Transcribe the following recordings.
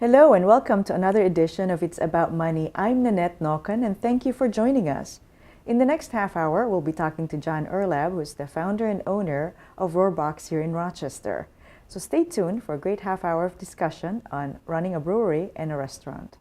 Hello and welcome to another edition of It's About Money. I'm Nanette Nokan and thank you for joining us. In the next half hour, we'll be talking to John Erlab, who's the founder and owner of Rohrbox here in Rochester. So stay tuned for a great half hour of discussion on running a brewery and a restaurant.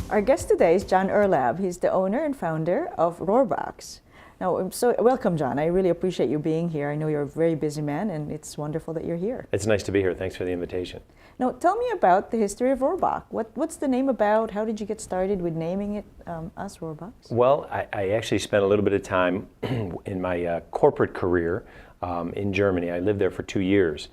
Our guest today is John Erlab. He's the owner and founder of Rohrbox. Now, welcome, John. I really appreciate you being here. I know you're a very busy man, and it's wonderful that you're here. It's nice to be here. Thanks for the invitation. Now, tell me about the history of Rohrbox. What's the name about? How did you get started with naming it as Rohrbox? Well, I actually spent a little bit of time in my corporate career in Germany. I lived there for 2 years,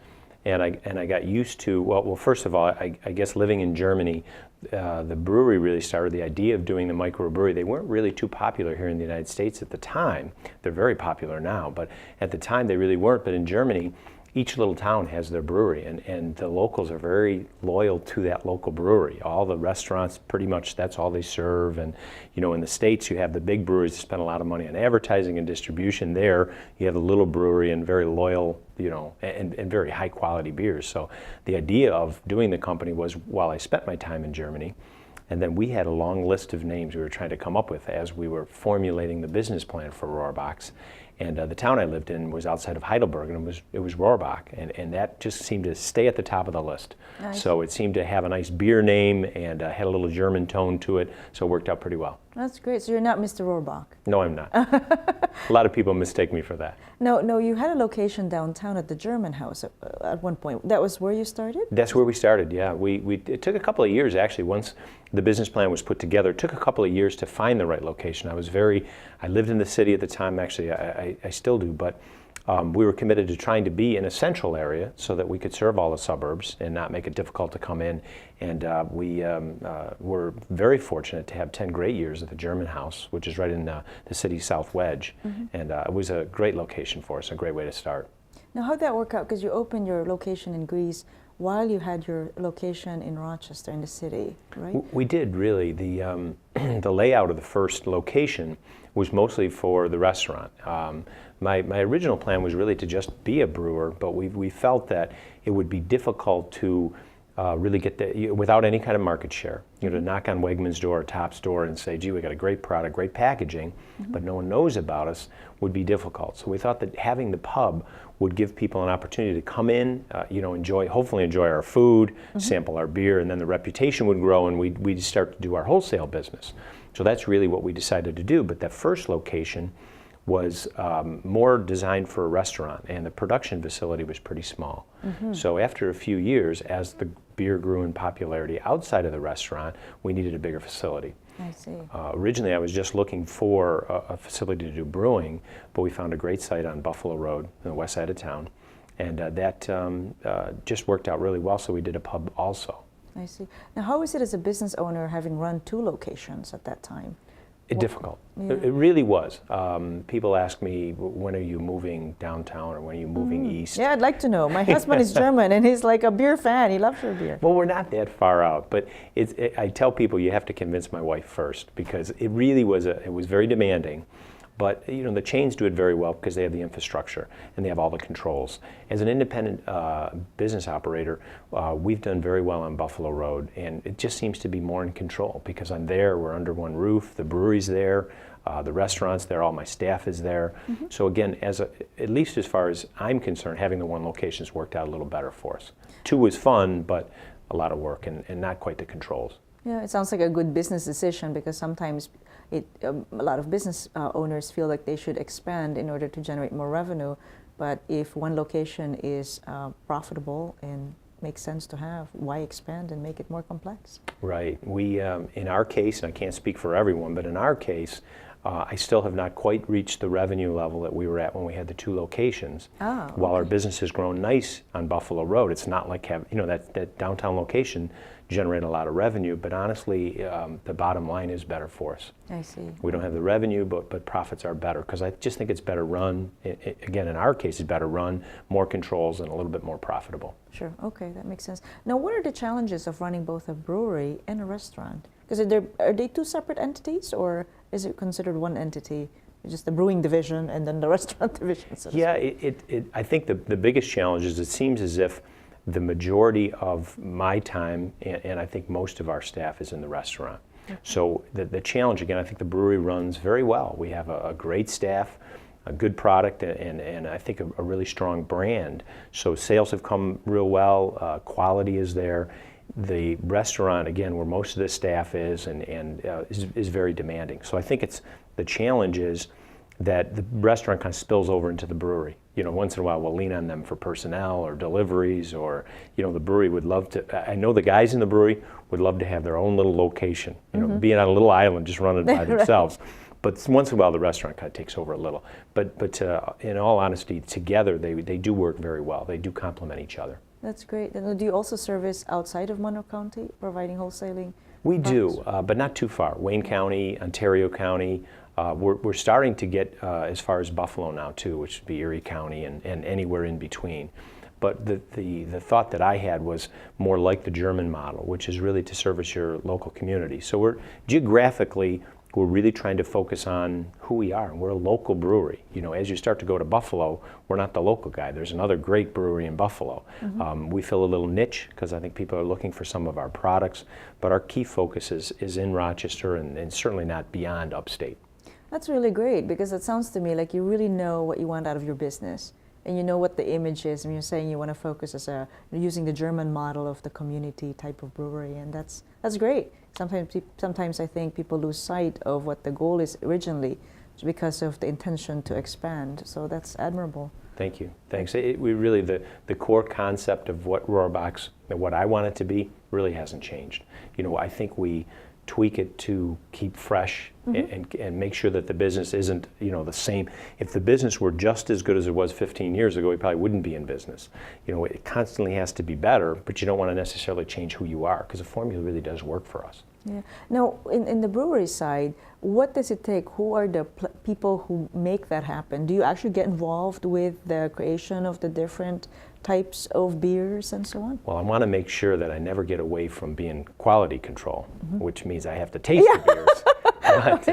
and I got used to, well, first of all, I guess living in Germany, the brewery really started the idea of doing the microbrewery. They weren't really too popular here in the United States at the time. They're very popular now, but at the time they really weren't. But in Germany, each little town has their brewery, and the locals are very loyal to that local brewery. All the restaurants, pretty much, that's all they serve. And you know, in the States, you have the big breweries that spend a lot of money on advertising and distribution. There, you have the little brewery and very loyal, you know, and very high quality beers. So the idea of doing the company was, while I spent my time in Germany, and then we had a long list of names we were trying to come up with as we were formulating the business plan for Rohrbox. And the town I lived in was outside of Heidelberg, and it was Rohrbach, and that just seemed to stay at the top of the list. Nice. So it seemed to have a nice beer name and had a little German tone to it, so it worked out pretty well. That's great. So you're not Mr. Rohrbach? No, I'm not. A lot of people mistake me for that. No, you had a location downtown at the German House at one point. That was where you started? That's where we started, yeah. It took a couple of years, actually. Once the business plan was put together, it took a couple of years to find the right location. I lived in the city at the time, actually, I still do, but we were committed to trying to be in a central area so that we could serve all the suburbs and not make it difficult to come in. And we were very fortunate to have 10 great years at the German House, which is right in the city's south wedge. Mm-hmm. And it was a great location for us, a great way to start. Now, how'd that work out? Because you opened your location in Greece while you had your location in Rochester in the city, right? We did, really. The layout of the first location was mostly for the restaurant. My original plan was really to just be a brewer, but we felt that it would be difficult to really get without any kind of market share. You know, to knock on Wegmans' door or Top's door and say, gee, we got a great product, great packaging, but no one knows about us, would be difficult. So we thought that having the pub would give people an opportunity to come in, you know, hopefully enjoy our food, sample our beer, and then the reputation would grow and we'd start to do our wholesale business. So that's really what we decided to do. But that first location was more designed for a restaurant, and the production facility was pretty small. So after a few years, as the beer grew in popularity outside of the restaurant, we needed a bigger facility. I see. Originally, I was just looking for a facility to do brewing, but we found a great site on Buffalo Road, on the west side of town, and that just worked out really well, so we did a pub also. I see. Now, how is it as a business owner having run 2 locations at that time? Difficult. Yeah. It really was. People ask me, when are you moving downtown, or when are you moving east? Yeah, I'd like to know. My husband is German and he's like a beer fan. He loves your beer. Well, we're not that far out, but I tell people you have to convince my wife first, because it really was it was very demanding. But you know, the chains do it very well because they have the infrastructure and they have all the controls. As an independent business operator, we've done very well on Buffalo Road, and it just seems to be more in control because I'm there, we're under one roof, the brewery's there, the restaurant's there, all my staff is there. So again, at least as far as I'm concerned, having the one location's worked out a little better for us. 2 was fun, but a lot of work and not quite the controls. Yeah, it sounds like a good business decision, because sometimes a lot of business owners feel like they should expand in order to generate more revenue. But if one location is profitable and makes sense to have, why expand and make it more complex? Right. We, in our case, and I can't speak for everyone, but in our case, I still have not quite reached the revenue level that we were at when we had the 2 locations. Oh, While our okay. business has grown nice on Buffalo Road, it's not like that downtown location generated a lot of revenue, but honestly, the bottom line is better for us. I see. We don't have the revenue, but profits are better, because I just think it's better run. Again, in our case, it's better run, more controls, and a little bit more profitable. Sure. Okay, that makes sense. Now, what are the challenges of running both a brewery and a restaurant? Because are they 2 separate entities, or is it considered one entity, just the brewing division and then the restaurant division? So to Yeah, speak? I think the biggest challenge is it seems as if the majority of my time, and I think most of our staff, is in the restaurant. Okay. So the challenge, again, I think the brewery runs very well. We have a great staff, a good product, and I think a really strong brand. So sales have come real well, quality is there. The restaurant, again, where most of the staff is, is very demanding. So I think the challenge is that the restaurant kind of spills over into the brewery. Once in a while we'll lean on them for personnel or deliveries, or, the brewery would love to, I know the guys in the brewery would love to have their own little location, being on a little island, just running by themselves. Right. But once in a while the restaurant kind of takes over a little. But in all honesty, together they do work very well. They do complement each other. That's great. And do you also service outside of Monroe County, providing wholesaling? We do, but not too far. Wayne County, Ontario County. We're starting to get as far as Buffalo now too, which would be Erie County and anywhere in between. But the thought that I had was more like the German model, which is really to service your local community. So we're really trying to focus on who we are, and we're a local brewery. As you start to go to Buffalo, we're not the local guy. There's another great brewery in Buffalo. Mm-hmm. We fill a little niche because I think people are looking for some of our products, but our key focus is in Rochester and certainly not beyond upstate. That's really great, because it sounds to me like you really know what you want out of your business, and you know what the image is, and you're saying you want to focus using the German model of the community type of brewery, and that's great. Sometimes I think people lose sight of what the goal is originally because of the intention to expand. So that's admirable. Thank you. Thanks. We really, the core concept of what Rohrbox, what I want it to be, really hasn't changed. I think we tweak it to keep fresh. Mm-hmm. and make sure that the business isn't the same. If the business were just as good as it was 15 years ago, we probably wouldn't be in business. It constantly has to be better, but you don't want to necessarily change who you are, because the formula really does work for us. Yeah. Now, in the brewery side, what does it take? Who are the people who make that happen? Do you actually get involved with the creation of the different types of beers and so on? Well, I want to make sure that I never get away from being quality control, mm-hmm. which means I have to taste the beers. But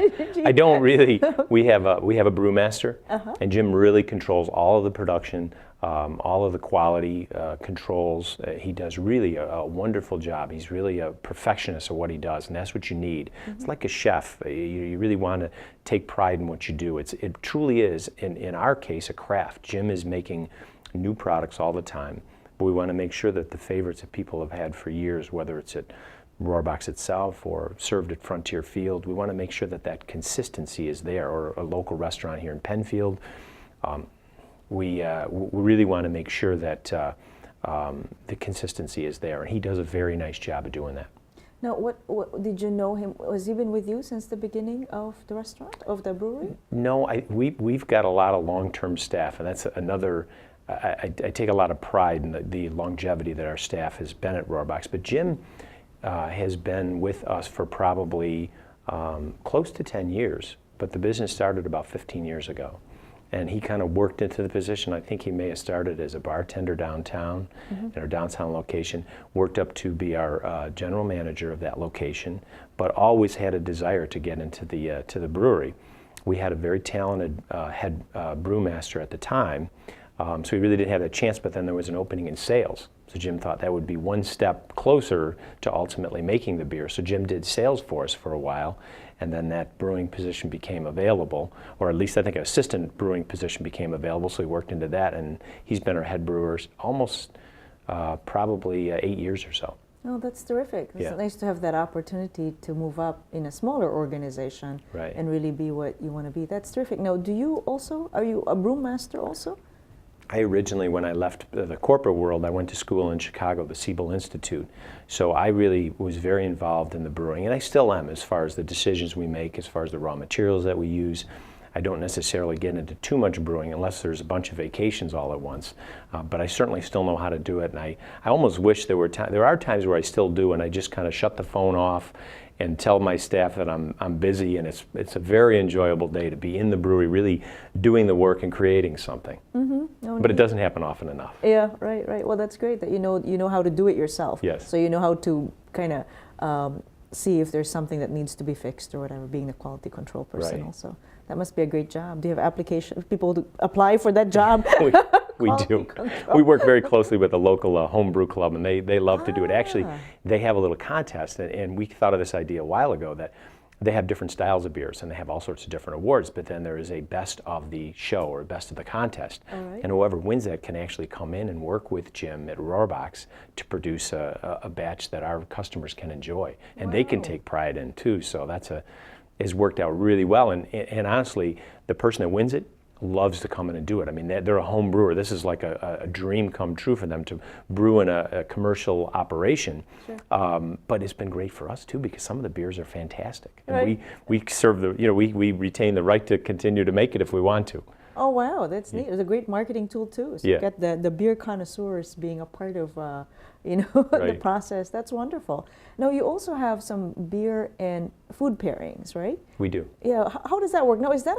I don't really. We have a brewmaster, uh-huh. and Jim really controls all of the production, all of the quality controls. He does really a wonderful job. He's really a perfectionist of what he does, and that's what you need. Mm-hmm. It's like a chef. You really want to take pride in what you do. It truly is, in our case, a craft. Jim is making new products all the time, but we want to make sure that the favorites that people have had for years, whether it's at Rohrbox itself or served at Frontier Field, we want to make sure that consistency is there, or a local restaurant here in Penfield. We really want to make sure that the consistency is there, and he does a very nice job of doing that. Now, what did you know him? Was he been with you since the beginning of the restaurant, of the brewery? No, we've got a lot of long-term staff, and that's another. I take a lot of pride in the longevity that our staff has been at Rohrbox. But Jim has been with us for probably close to 10 years, but the business started about 15 years ago. And he kind of worked into the position. I think he may have started as a bartender downtown, mm-hmm. in our downtown location, worked up to be our general manager of that location, but always had a desire to get into the brewery. We had a very talented head brewmaster at the time, so he really didn't have that chance, but then there was an opening in sales. So Jim thought that would be one step closer to ultimately making the beer. So Jim did sales for us for a while, and then that brewing position became available, or at least I think an assistant brewing position became available, so he worked into that, and he's been our head brewer almost probably 8 years or so. Oh, that's terrific. It's yeah. nice to have that opportunity to move up in a smaller organization, right. and really be what you want to be. That's terrific. Now, are you a brewmaster also? I originally, when I left the corporate world, I went to school in Chicago, the Siebel Institute. So I really was very involved in the brewing, and I still am as far as the decisions we make, as far as the raw materials that we use. I don't necessarily get into too much brewing unless there's a bunch of vacations all at once, but I certainly still know how to do it, and I almost wish there are times where I still do, and I just kind of shut the phone off and tell my staff that I'm busy, and it's a very enjoyable day to be in the brewery, really doing the work and creating something. But it doesn't happen often enough. Yeah, right. Well, that's great that you know how to do it yourself. Yes. So you know how to kind of see if there's something that needs to be fixed or whatever, being the quality control person Right. also. That must be a great job. Do you have application people to apply for that job? We do. We work very closely with a local homebrew club, and they love to do it. Actually, they have a little contest, and we thought of this idea a while ago that they have different styles of beers, and they have all sorts of different awards, but then there is a best of the show or best of the contest. Right. And whoever wins that can actually come in and work with Jim at Rohrbox to produce a batch that our customers can enjoy. And they can take pride in too, so has worked out really well. And honestly, the person that wins it loves to come in and do it. I mean, they're a home brewer. This is like a dream come true for them to brew in a commercial operation. Sure. But it's been great for us too, because some of the beers are fantastic. And Right. we serve we retain the right to continue to make it if we want to. Oh wow, that's neat. It's a great marketing tool too. So Yeah. you get the beer connoisseurs being a part of the Right. process. That's wonderful. Now you also have some beer and food pairings, right? We do. Yeah. How does that work? Now is that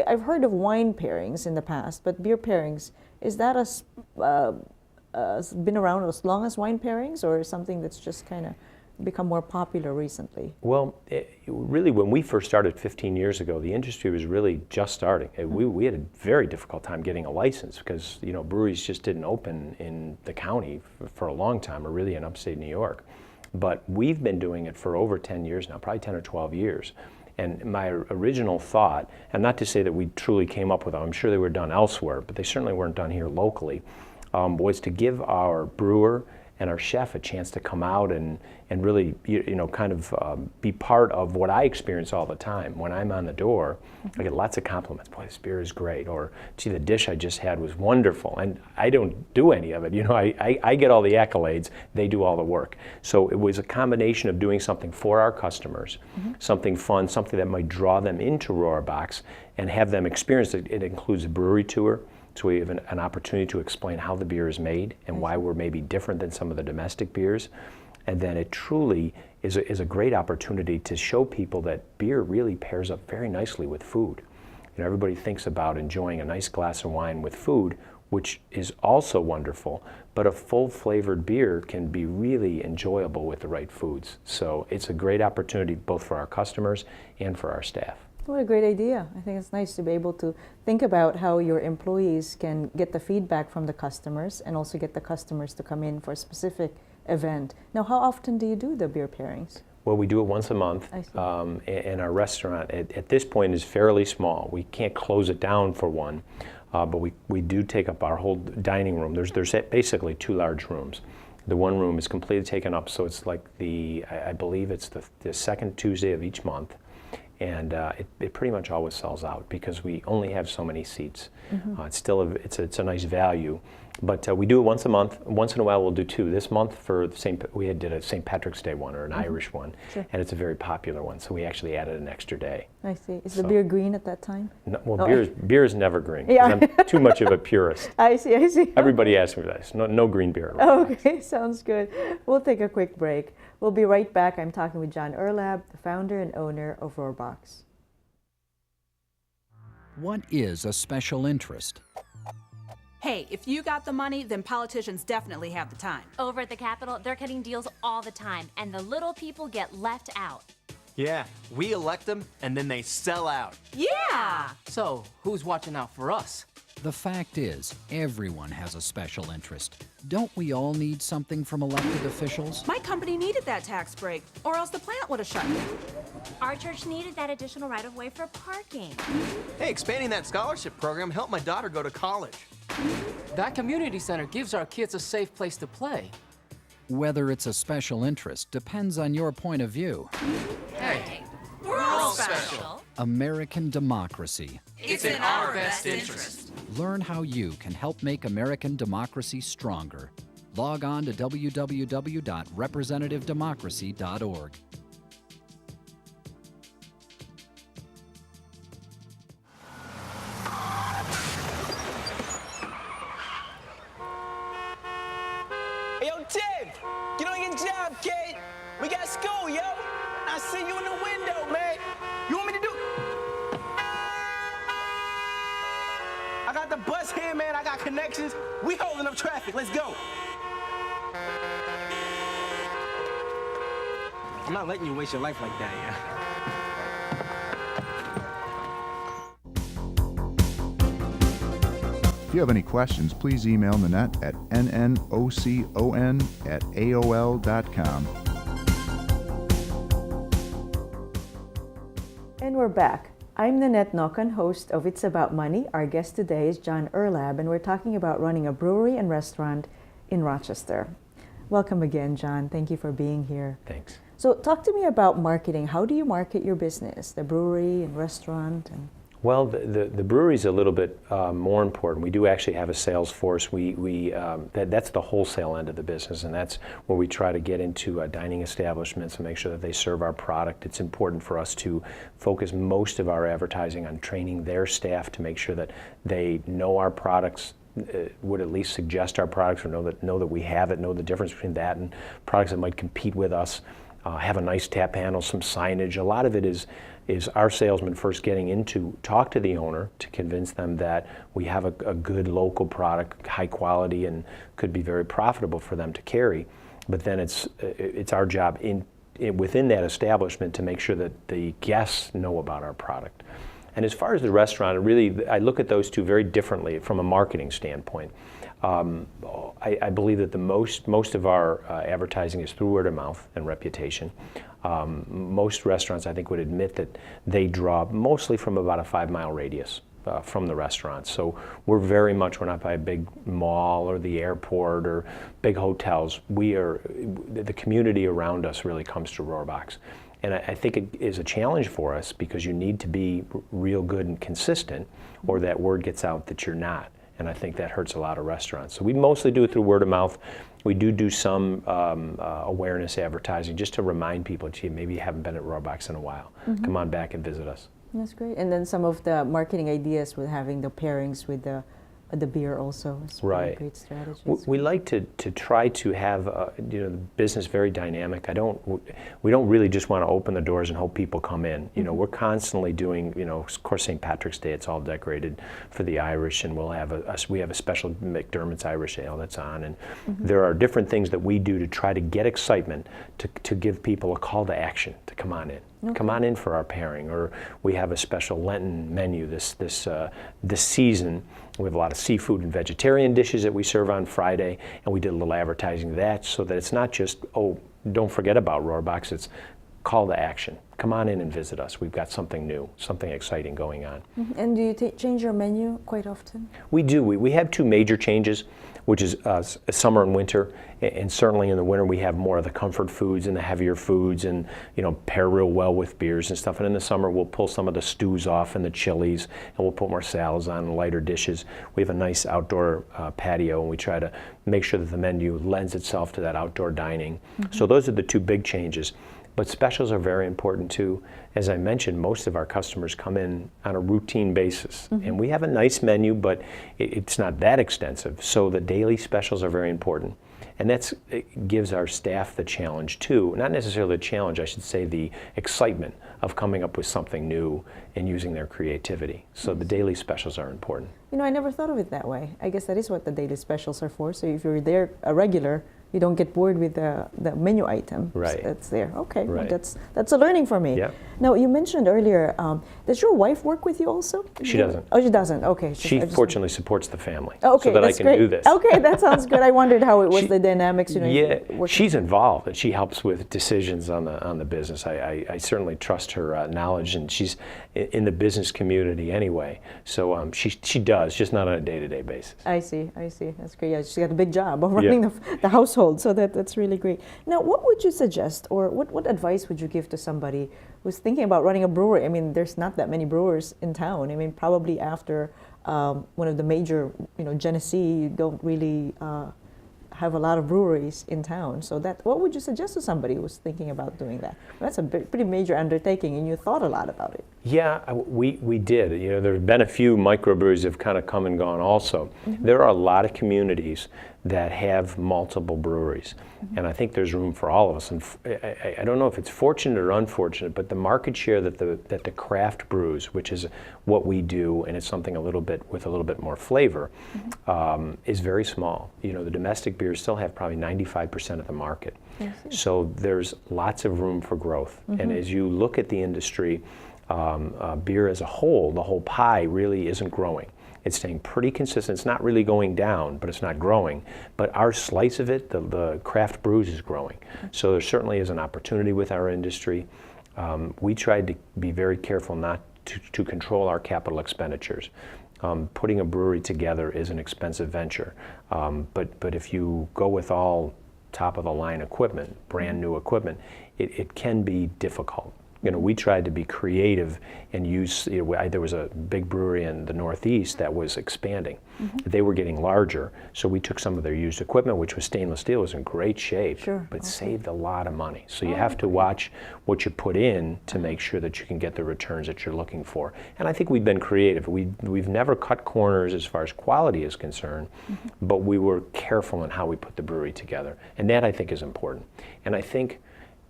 I've heard of wine pairings in the past, but beer pairings, is that been around as long as wine pairings, or something that's just kind of become more popular recently? Well, really, when we first started 15 years ago, the industry was really just starting. We had a very difficult time getting a license because breweries just didn't open in the county for a long time, or really in upstate New York. But we've been doing it for over 10 years now, probably 10 or 12 years. And my original thought, and not to say that we truly came up with them, I'm sure they were done elsewhere, but they certainly weren't done here locally, was to give our brewer and our chef a chance to come out and really kind of be part of what I experience all the time. When I'm on the door, I get lots of compliments. Boy, this beer is great. Or, gee, the dish I just had was wonderful. And I don't do any of it. I get all the accolades. They do all the work. So it was a combination of doing something for our customers, something fun, something that might draw them into Rohrbox and have them experience it. It includes a brewery tour. So we have an opportunity to explain how the beer is made and why we're maybe different than some of the domestic beers. And then it truly is a great opportunity to show people that beer really pairs up very nicely with food. Everybody thinks about enjoying a nice glass of wine with food, which is also wonderful, but a full flavored beer can be really enjoyable with the right foods. So it's a great opportunity both for our customers and for our staff. What a great idea. I think it's nice to be able to think about how your employees can get the feedback from the customers and also get the customers to come in for a specific event. Now, how often do you do the beer pairings? Well, we do it once a month, I see. and our restaurant at this point is fairly small. We can't close it down for one, but we do take up our whole dining room. There's basically two large rooms. The one room is completely taken up, so it's like I believe it's the second Tuesday of each month. And it pretty much always sells out because we only have so many seats. It's still it's a nice value, but we do it once a month. Once in a while, we'll do two. This month for we did a St. Patrick's Day one or an Irish one, Sure. and it's a very popular one. So we actually added an extra day. I see. Is the beer green at that time? No, well, Oh, beer is never green. 'Cause Yeah. I'm too much of a purist. I see. Everybody asks me this. No green beer. Okay, sounds good. We'll take a quick break. We'll be right back. I'm talking with John Erlab, the founder and owner of Rohrbox. What is a special interest? Hey, if you got the money, then politicians definitely have the time. Over at the Capitol, they're cutting deals all the time, and the little people get left out. Yeah, we elect them and then they sell out. Yeah! So, who's watching out for us? The fact is, everyone has a special interest. Don't we all need something from elected officials? My company needed that tax break, or else the plant would have shut. Our church needed that additional right-of-way for parking. Hey, expanding that scholarship program helped my daughter go to college. That community center gives our kids a safe place to play. Whether it's a special interest depends on your point of view. Hey, We're all special. American democracy. it's in our best interest. Learn how you can help make American democracy stronger. Log on to www.representativedemocracy.org. Hey, yo, Tim, get on your job, kid. We got school, yo. I see you in the window, man. You want me to do? I got the bus here, man. I got connections. We holding up traffic. Let's go. I'm not letting you waste your life like that, yeah. If you have any questions, please email Nanette at nnocon@aol.com. And we're back. I'm Nanette Nocon, host of It's About Money. Our guest today is John Erlab, and we're talking about running a brewery and restaurant in Rochester. Welcome again, John. Thank you for being here. Thanks. So talk to me about marketing. How do you market your business, the brewery and restaurant? And Well, the brewery's a little bit more important. We do actually have a sales force. That's the wholesale end of the business, and that's where we try to get into dining establishments and make sure that they serve our product. It's important for us to focus most of our advertising on training their staff to make sure that they know our products, would at least suggest our products, or know that we have it, know the difference between that and products that might compete with us. Have a nice tap handle, some signage. A lot of it is our salesmen first getting in to talk to the owner to convince them that we have a good local product, high quality, and could be very profitable for them to carry. But then it's our job within that establishment to make sure that the guests know about our product. And as far as the restaurant, I look at those two very differently from a marketing standpoint. I believe that most of our advertising is through word of mouth and reputation. Most restaurants, I think, would admit that they draw mostly from about a 5-mile radius from the restaurant. So we're not by a big mall or the airport or big hotels. The community around us really comes to Rohrbox. And I think it is a challenge for us because you need to be real good and consistent, or that word gets out that you're not. And I think that hurts a lot of restaurants. So we mostly do it through word of mouth. We do some awareness advertising just to remind people, gee, maybe you haven't been at Rohrbox in a while. Come on back and visit us. that's great. And then some of the marketing ideas with having the pairings with the beer also is Right. a great strategy. We like to try to have the business very dynamic. We don't really just want to open the doors and hope people come in. We're constantly doing, of course, St. Patrick's Day, it's all decorated for the Irish, and we have a special McDermott's Irish Ale that's on, and there are different things that we do to try to get excitement, to give people a call to action to come on in. Okay. Come on in for our pairing, or we have a special Lenten menu this season. We have a lot of seafood and vegetarian dishes that we serve on Friday, and we did a little advertising of that so that it's not just, don't forget about Rohrbox, it's call to action. Come on in and visit us. We've got something new, something exciting going on. And do you change your menu quite often? We do. We have two major changes, which is summer and winter. And certainly in the winter we have more of the comfort foods and the heavier foods, and pair real well with beers and stuff. And in the summer we'll pull some of the stews off and the chilies, and we'll put more salads on and lighter dishes. We have a nice outdoor patio, and we try to make sure that the menu lends itself to that outdoor dining. So those are the two big changes. But specials are very important too. As I mentioned, most of our customers come in on a routine basis. And we have a nice menu, but it's not that extensive. So the daily specials are very important. And it gives our staff the challenge too, not necessarily the challenge, I should say the excitement of coming up with something new and using their creativity. So the daily specials are important. I never thought of it that way. I guess that is what the daily specials are for. So if you're there a regular, you don't get bored with the menu item that's there. Okay, right. Well, that's a learning for me. Yeah. Now, you mentioned earlier, does your wife work with you also? She doesn't. Oh, she doesn't. Okay. She fortunately supports the family, okay, so that I that's can great. do this. Okay, that sounds good. I wondered how it was, the dynamics. Yeah, she's involved, and she helps with decisions on the business. I certainly trust her knowledge, and she's in the business community anyway. So she does, just not on a day-to-day basis. I see. That's great. Yeah, she's got a big job of running the household, so that's really great. Now, what would you suggest, or what advice would you give to somebody who's thinking about running a brewery? I mean, there's not that many brewers in town. I mean, probably after one of the major, Genesee, you don't really have a lot of breweries in town. So what would you suggest to somebody who's thinking about doing that? That's a pretty major undertaking, and you thought a lot about it. Yeah, we did. There have been a few microbreweries that have kind of come and gone also. There are a lot of communities that have multiple breweries, and I think there's room for all of us. And I don't know if it's fortunate or unfortunate, but the market share that the craft brews, which is what we do, and it's something with a little bit more flavor, is very small. The domestic beers still have probably 95% of the market. So there's lots of room for growth. And as you look at the industry, beer as a whole, the whole pie really isn't growing. It's staying pretty consistent. It's not really going down, but it's not growing. But our slice of it, the craft brews, is growing. So there certainly is an opportunity with our industry. We tried to be very careful not to control our capital expenditures. Putting a brewery together is an expensive venture. But if you go with all top-of-the-line equipment, brand new equipment, it can be difficult. We tried to be creative and use, there was a big brewery in the Northeast that was expanding. They were getting larger, so we took some of their used equipment, which was stainless steel, was in great shape, but saved a lot to So you have to watch what you put in to make sure that you can get the returns that you're looking for. And I think we've been creative. We've never cut corners as far as quality is concerned, but we were careful in how we put the brewery together. And that, I think, is important. And I think,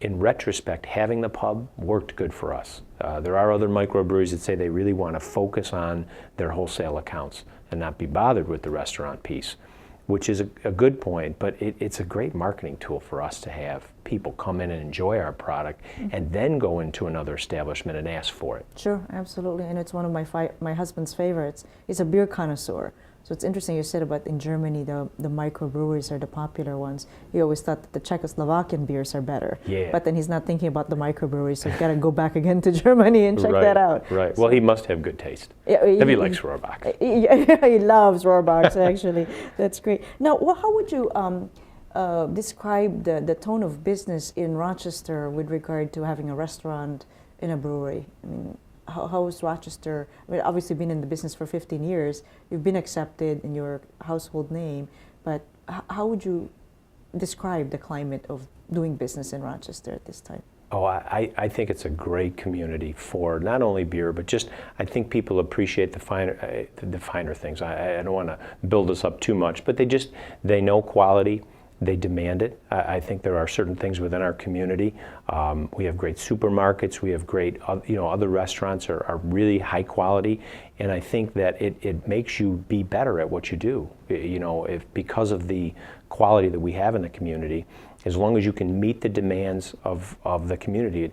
in retrospect, having the pub worked good for us. There are other microbreweries that say they really want to focus on their wholesale accounts and not be bothered with the restaurant piece, which is a good point, but it's a great marketing tool for us to have people come in and enjoy our product and then go into another establishment and ask for it. Sure, absolutely, and it's one of my husband's favorites. He's a beer connoisseur. So it's interesting you said about in Germany the microbreweries are the popular ones. He always thought that the Czechoslovakian beers are better. Yeah. But then he's not thinking about the microbreweries, so you've got to go back again to Germany and check that out. Right. So, well, he must have good taste. Yeah, if he likes Rohrbach. He loves Rohrbachs, actually. That's great. Now, how would you describe the tone of business in Rochester with regard to having a restaurant in a brewery? I mean, how is Rochester? I mean, obviously been in the business for 15 years. You've been accepted in your household name, but how would you describe the climate of doing business in Rochester at this time? Oh, I think it's a great community for not only beer, but just I think people appreciate the finer things. I don't want to build this up too much, but they know quality. They demand it. I think there are certain things within our community. We have great supermarkets. We have great, other restaurants are really high quality, and I think that it makes you be better at what you do. Because of the quality that we have in the community, as long as you can meet the demands of the community,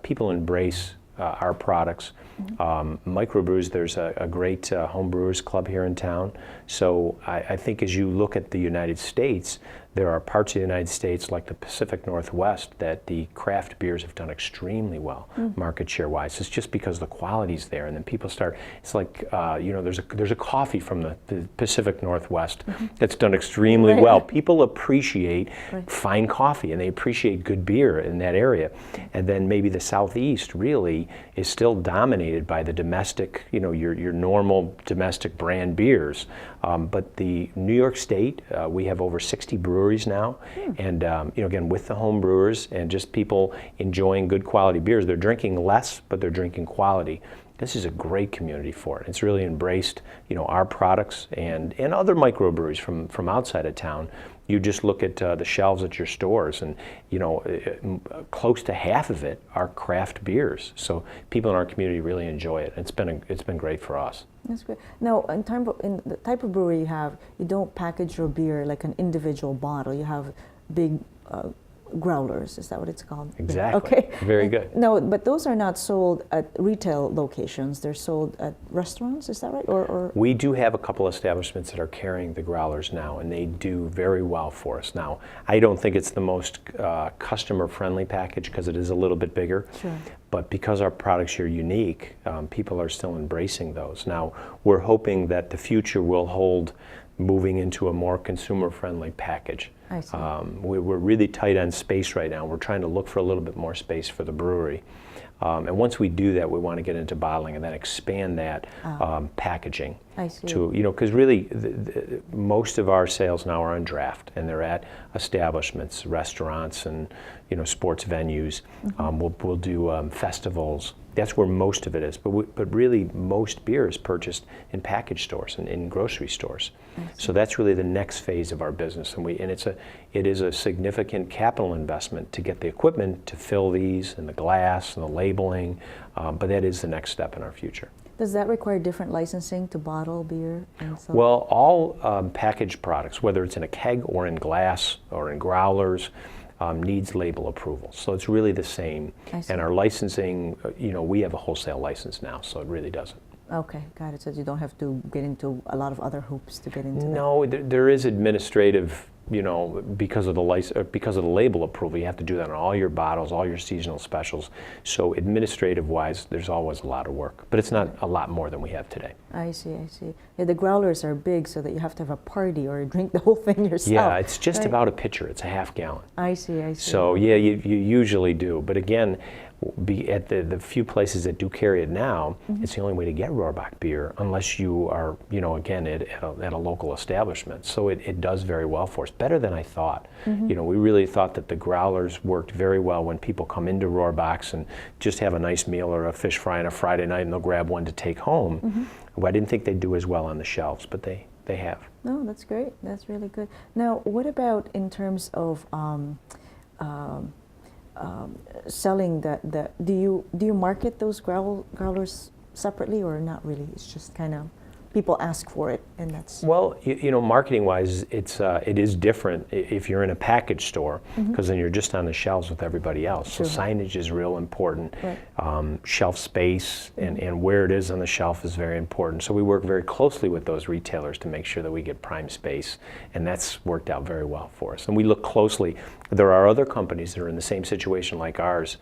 people embrace our products. Microbrews, there's a great home brewers club here in town. So I think as you look at the United States, there are parts of the United States like the Pacific Northwest that the craft beers have done extremely well, market share wise. It's just because the quality's there, and then people start. It's like there's a coffee from the Pacific Northwest that's done extremely well. People appreciate fine coffee, and they appreciate good beer in that area. And then maybe the Southeast really is still dominated by the domestic, your normal domestic brand beers. But the New York State, we have over 60 breweries now, and again, with the home brewers and just people enjoying good quality beers, they're drinking less, but they're drinking quality. This is a great community for it. It's really embraced, our products and other microbreweries from outside of town. You just look at the shelves at your stores, and close to half of it are craft beers. So people in our community really enjoy it. It's been great for us. That's great. Now, in the type of brewery you have, you don't package your beer like an individual bottle. You have big growlers. Is that what it's called? Exactly. Okay. Very good. No, but those are not sold at retail locations. They're sold at restaurants. Is that right? Or we do have a couple establishments that are carrying the growlers now, and they do very well for us. Now, I don't think it's the most customer-friendly package because it is a little bit bigger. Sure. But because our products are unique, people are still embracing those. Now, we're hoping that the future will hold moving into a more consumer-friendly package. I see. We're really tight on space right now. We're trying to look for a little bit more space for the brewery. And once we do that, we want to get into bottling and then expand that packaging. I see. To, because really most of our sales now are on draft, and they're at establishments, restaurants, and sports venues. We'll do festivals. That's where most of it is. But really, most beer is purchased in package stores and in grocery stores. So that's really the next phase of our business, and it is a significant capital investment to get the equipment to fill these and the glass and the labeling. But that is the next step in our future. Does that require different licensing to bottle beer? And so? Well, all packaged products, whether it's in a keg or in glass or in growlers, needs label approval. So it's really the same. And our licensing, we have a wholesale license now, so it really doesn't. Okay, got it. So you don't have to get into a lot of other hoops to get into that. No, there is administrative, because of the label approval. You have to do that on all your bottles, all your seasonal specials. So administrative-wise, there's always a lot of work, but it's not a lot more than we have today. I see, I see. Yeah, the growlers are big, so that you have to have a party or drink the whole thing yourself. Yeah, it's just about a pitcher. It's a half gallon. I see, I see. So yeah, you usually do, but again, at the few places that do carry it now, it's the only way to get Rohrbach beer, unless you are, again, at a local establishment. So it does very well for us, better than I thought. We really thought that the growlers worked very well when people come into Rohrbach's and just have a nice meal or a fish fry on a Friday night, and they'll grab one to take home. Well, I didn't think they'd do as well on the shelves, but they have. No, that's great. That's really good. Now, what about in terms of selling do you market those growlers separately, or not really? It's just kind of people ask for it, and that's... Well, marketing wise, it is different if you're in a package store, because then you're just on the shelves with everybody else. So signage is real important. Right. Shelf space and where it is on the shelf is very important. So we work very closely with those retailers to make sure that we get prime space, and that's worked out very well for us. And we look closely. There are other companies that are in the same situation like ours,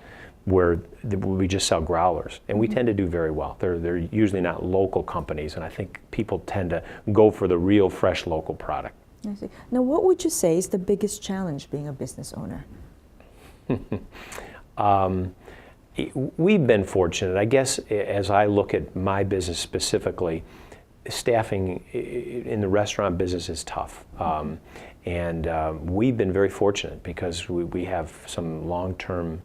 where we just sell growlers, and we tend to do very well. They're usually not local companies, and I think people tend to go for the real fresh local product. I see. Now, what would you say is the biggest challenge being a business owner? We've been fortunate. I guess as I look at my business specifically, staffing in the restaurant business is tough. And we've been very fortunate because we have some long-term,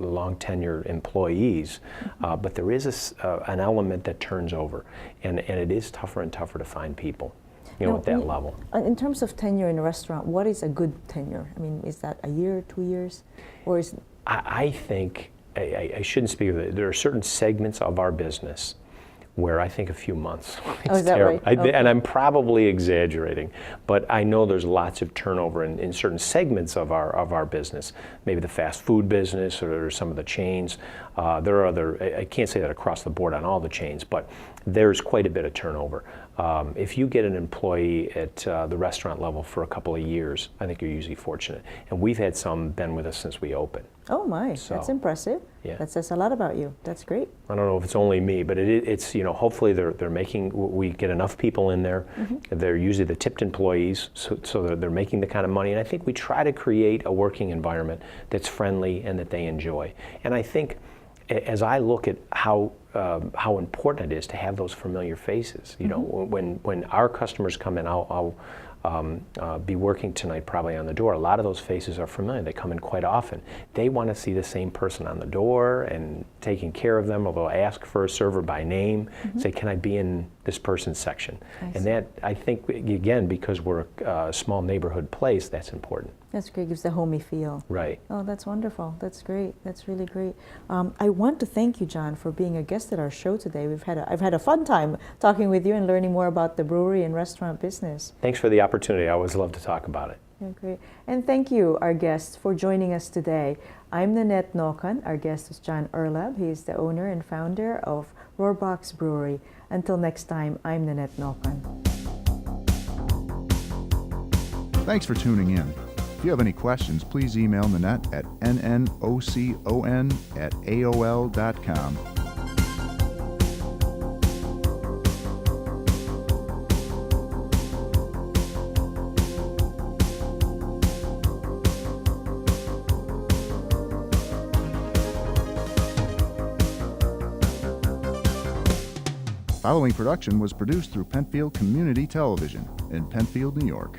long-tenure employees, but there is an element that turns over, and it is tougher and tougher to find people, at that level. In terms of tenure in a restaurant, what is a good tenure? I mean, is that a year, 2 years, or is? I think, I shouldn't speak of it, there are certain segments of our business where I think a few months. Is that right? Okay. And I'm probably exaggerating, but I know there's lots of turnover in certain segments of our business. Maybe the fast food business or some of the chains. There are I can't say that across the board on all the chains, but there's quite a bit of turnover. If you get an employee at the restaurant level for a couple of years, I think you're usually fortunate. And we've had some been with us since we opened. Oh my, that's impressive. Yeah. That says a lot about you. That's great. I don't know if it's only me, but it's hopefully we get enough people in there. They're usually the tipped employees, so they're making the kind of money. And I think we try to create a working environment that's friendly and that they enjoy. And I think as I look at how important it is to have those familiar faces, when our customers come in, I'll be working tonight probably on the door. A lot of those faces are familiar. They come in quite often. They want to see the same person on the door and taking care of them, or they'll ask for a server by name, say, can I be in this person's section? And that, I think, again, because we're a small neighborhood place, that's important. That's great. Gives the homey feel. Right. Oh, that's wonderful. That's great. That's really great. I want to thank you, John, for being a guest at our show today. I've had a fun time talking with you and learning more about the brewery and restaurant business. Thanks for the opportunity. I always love to talk about it. Yeah, great. And thank you, our guests, for joining us today. I'm Nanette Nokan. Our guest is John Erlab. He is the owner and founder of Rohrbach's Brewery. Until next time, I'm Nanette Nokan. Thanks for tuning in. If you have any questions, please email Nanette at nnocon@aol.com. Following production was produced through Penfield Community Television in Penfield, New York.